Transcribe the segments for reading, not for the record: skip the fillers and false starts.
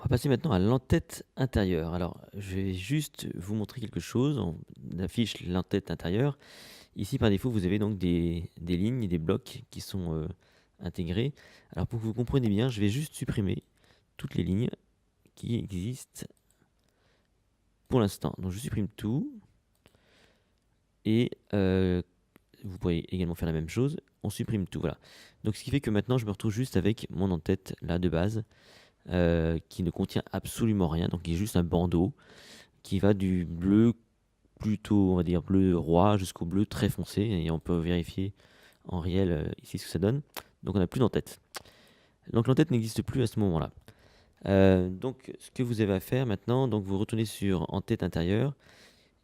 On va passer maintenant à l'entête intérieure. Alors, je vais juste vous montrer quelque chose. On affiche l'entête intérieure. Ici, par défaut, vous avez donc des lignes et des blocs qui sont intégrés. Alors, pour que vous compreniez bien, je vais juste supprimer toutes les lignes qui existent pour l'instant. Donc, je supprime tout. Et vous pourrez également faire la même chose. On supprime tout, voilà. Donc, ce qui fait que maintenant, je me retrouve juste avec mon en-tête, là, de base, qui ne contient absolument rien. Donc, il est juste un bandeau qui va du bleu plutôt, on va dire, bleu roi jusqu'au bleu très foncé. Et on peut vérifier en réel ici ce que ça donne. Donc, on n'a plus d'en-tête. Donc, l'en-tête n'existe plus à ce moment-là. Donc, ce que vous avez à faire maintenant, donc vous retournez sur en-tête intérieure.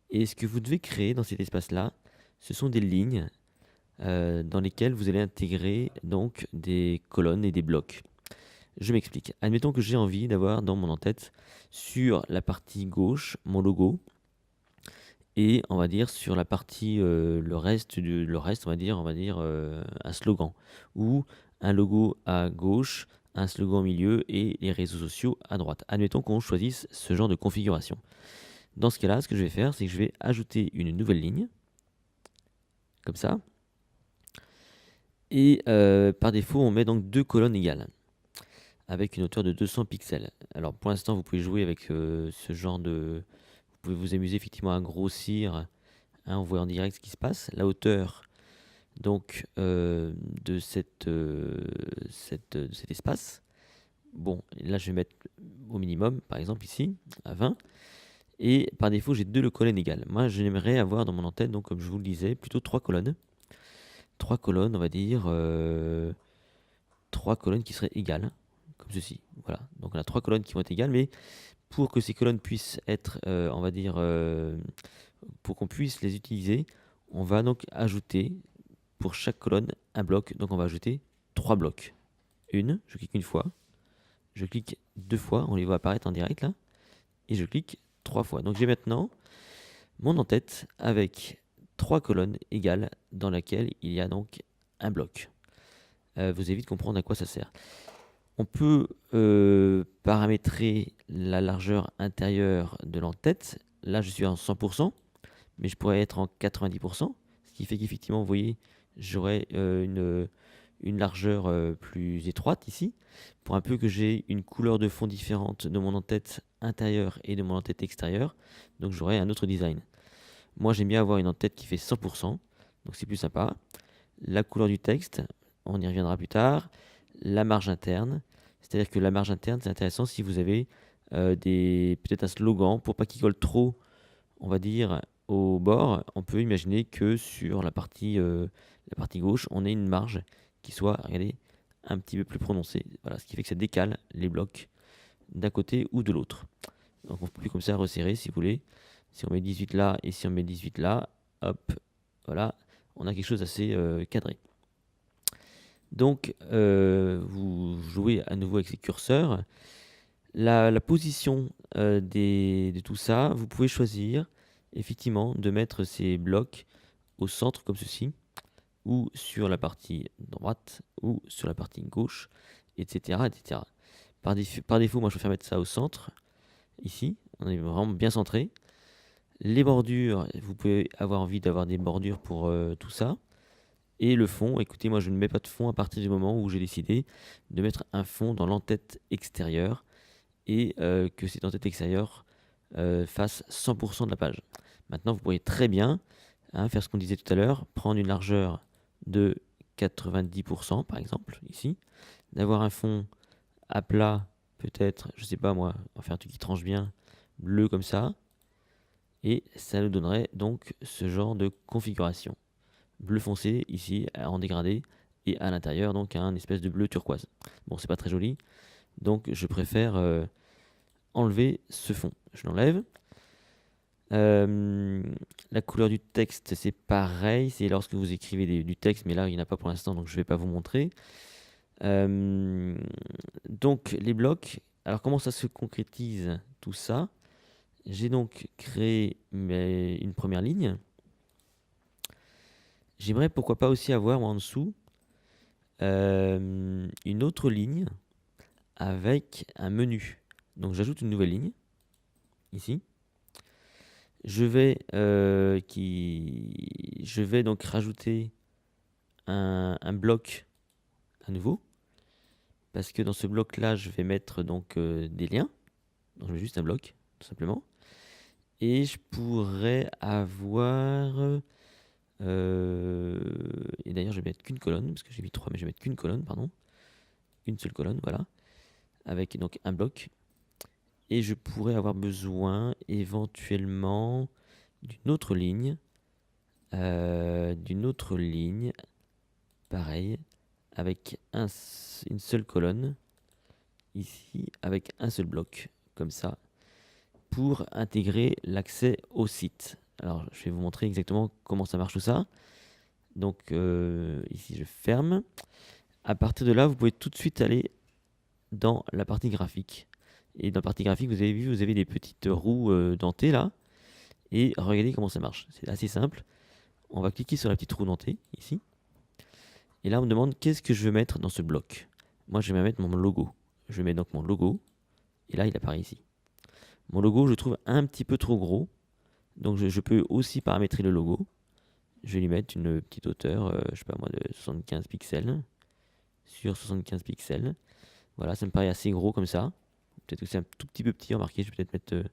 Et ce que vous devez créer dans cet espace-là, ce sont des lignes dans lesquelles vous allez intégrer donc des colonnes et des blocs. Je m'explique. Admettons que j'ai envie d'avoir dans mon en-tête sur la partie gauche mon logo et on va dire sur la partie le reste, on va dire un slogan ou un logo à gauche, un slogan au milieu et les réseaux sociaux à droite. Admettons qu'on choisisse ce genre de configuration. Dans ce cas-là, ce que je vais faire, c'est que je vais ajouter une nouvelle ligne comme ça. Et par défaut, on met donc deux colonnes égales avec une hauteur de 200 pixels. Alors pour l'instant, vous pouvez jouer avec ce genre de... Vous pouvez vous amuser effectivement à grossir. Hein, on voit en direct ce qui se passe. La hauteur donc de cet espace. Bon, là je vais mettre au minimum, par exemple ici, à 20. Et par défaut, j'ai deux colonnes égales. Moi, j'aimerais avoir dans mon en-tête, donc comme je vous le disais, plutôt trois colonnes. Trois colonnes, on va dire, trois colonnes qui seraient égales, comme ceci. Voilà. Donc on a trois colonnes qui vont être égales, mais pour que ces colonnes puissent être, on va dire, pour qu'on puisse les utiliser, on va donc ajouter pour chaque colonne un bloc. Donc on va ajouter trois blocs. Je clique une fois, je clique deux fois, on les voit apparaître en direct là, et je clique trois fois. Donc j'ai maintenant mon en-tête avec trois colonnes égales dans laquelle il y a donc un bloc. Vous allez vite comprendre à quoi ça sert. On peut paramétrer la largeur intérieure de l'en-tête. Là, je suis en 100%, mais je pourrais être en 90%, ce qui fait qu'effectivement, vous voyez, j'aurai une largeur plus étroite ici, pour un peu que j'ai une couleur de fond différente de mon en-tête intérieure et de mon en-tête extérieure, donc j'aurai un autre design. Moi, j'aime bien avoir une en-tête qui fait 100%, donc c'est plus sympa. La couleur du texte, on y reviendra plus tard. La marge interne, c'est-à-dire que la marge interne, c'est intéressant si vous avez peut-être un slogan pour pas qu'il colle trop, on va dire, au bord. On peut imaginer que sur la partie gauche, on ait une marge qui soit, regardez, un petit peu plus prononcée. Voilà, ce qui fait que ça décale les blocs d'un côté ou de l'autre. Donc on peut comme ça resserrer si vous voulez. Si on met 18 là et si on met 18 là, hop, voilà, on a quelque chose d'assez cadré. Donc, vous jouez à nouveau avec ces curseurs. La position de tout ça, vous pouvez choisir effectivement de mettre ces blocs au centre comme ceci, ou sur la partie droite, ou sur la partie gauche, etc. etc. Par défaut, moi je préfère mettre ça au centre, ici, on est vraiment bien centré. Les bordures, vous pouvez avoir envie d'avoir des bordures pour tout ça. Et le fond, écoutez, moi je ne mets pas de fond à partir du moment où j'ai décidé de mettre un fond dans l'entête extérieure et que cette entête extérieure fasse 100% de la page. Maintenant, vous pourriez très bien faire ce qu'on disait tout à l'heure, prendre une largeur de 90% par exemple, ici, d'avoir un fond à plat, peut-être, je sais pas moi, on va faire un truc qui tranche bien, bleu comme ça, et ça nous donnerait donc ce genre de configuration. Bleu foncé ici en dégradé et à l'intérieur donc un espèce de bleu turquoise. Bon, c'est pas très joli, donc je préfère enlever ce fond. Je l'enlève. La couleur du texte, c'est pareil, c'est lorsque vous écrivez du texte, mais là il n'y en a pas pour l'instant, donc je ne vais pas vous montrer. Donc les blocs, alors comment ça se concrétise tout ça? J'ai donc créé une première ligne. J'aimerais pourquoi pas aussi avoir en dessous une autre ligne avec un menu. Donc j'ajoute une nouvelle ligne, ici. Je vais donc rajouter un bloc à nouveau. Parce que dans ce bloc-là, je vais mettre donc des liens. Donc je mets juste un bloc, tout simplement. Et je pourrais avoir... et d'ailleurs, je vais mettre qu'une colonne, parce que j'ai mis 3, mais je vais mettre qu'une colonne, pardon. Une seule colonne, voilà. Avec donc un bloc. Et je pourrais avoir besoin éventuellement d'une autre ligne. Pareil, avec une seule colonne. Ici, avec un seul bloc, comme ça, pour intégrer l'accès au site. Alors, je vais vous montrer exactement comment ça marche tout ça. Donc, ici, je ferme. À partir de là, vous pouvez tout de suite aller dans la partie graphique. Et dans la partie graphique, vous avez vu, vous avez des petites roues dentées là. Et regardez comment ça marche. C'est assez simple. On va cliquer sur la petite roue dentée, ici. Et là, on me demande qu'est-ce que je veux mettre dans ce bloc. Moi, je vais mettre mon logo. Je mets donc mon logo. Et là, il apparaît ici. Mon logo, je trouve un petit peu trop gros. Donc, je peux aussi paramétrer le logo. Je vais lui mettre une petite hauteur, je sais pas moi, de 75 pixels. Sur 75 pixels. Voilà, ça me paraît assez gros comme ça. Peut-être que c'est un tout petit peu petit. Remarquez, je vais peut-être mettre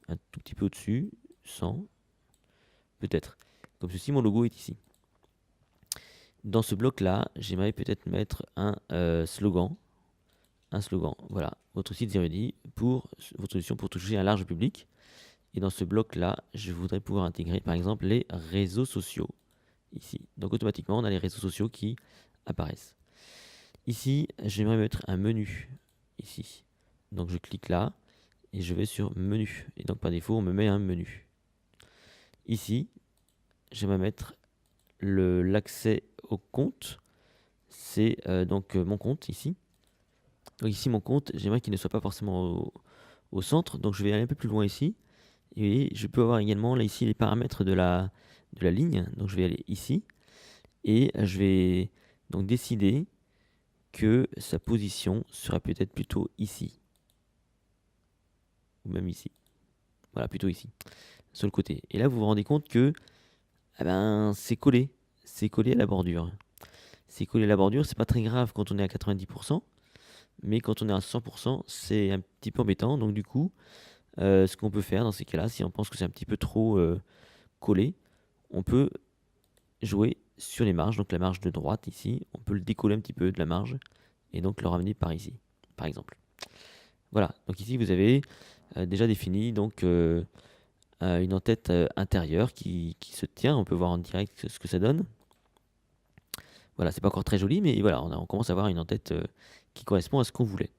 un tout petit peu au-dessus. 100. Peut-être. Comme ceci, mon logo est ici. Dans ce bloc-là, j'aimerais peut-être mettre un slogan. Un slogan. Voilà. Votre site Zerudi pour votre solution pour toucher un large public. Et dans ce bloc-là, je voudrais pouvoir intégrer, par exemple, les réseaux sociaux. Ici. Donc, automatiquement, on a les réseaux sociaux qui apparaissent. Ici, j'aimerais mettre un menu. Ici. Donc, je clique là. Et je vais sur menu. Et donc, par défaut, on me met un menu. Ici, j'aimerais mettre l'accès au compte. C'est donc mon compte, ici. Donc, ici, mon compte, j'aimerais qu'il ne soit pas forcément au centre. Donc, je vais aller un peu plus loin ici. Et je peux avoir également là ici les paramètres de la ligne. Donc je vais aller ici et je vais donc décider que sa position sera peut-être plutôt ici. Ou même ici. Voilà, plutôt ici. Sur le côté. Et là vous vous rendez compte que c'est collé. C'est collé à la bordure. C'est collé à la bordure, c'est pas très grave quand on est à 90%. Mais quand on est à 100%, c'est un petit peu embêtant. Donc du coup, ce qu'on peut faire dans ces cas-là, si on pense que c'est un petit peu trop collé, on peut jouer sur les marges, donc la marge de droite ici, on peut le décoller un petit peu de la marge et donc le ramener par ici, par exemple. Voilà, donc ici vous avez déjà défini donc une en-tête intérieure qui se tient, on peut voir en direct ce que ça donne. Voilà, c'est pas encore très joli, mais voilà, on commence à avoir une en-tête qui correspond à ce qu'on voulait.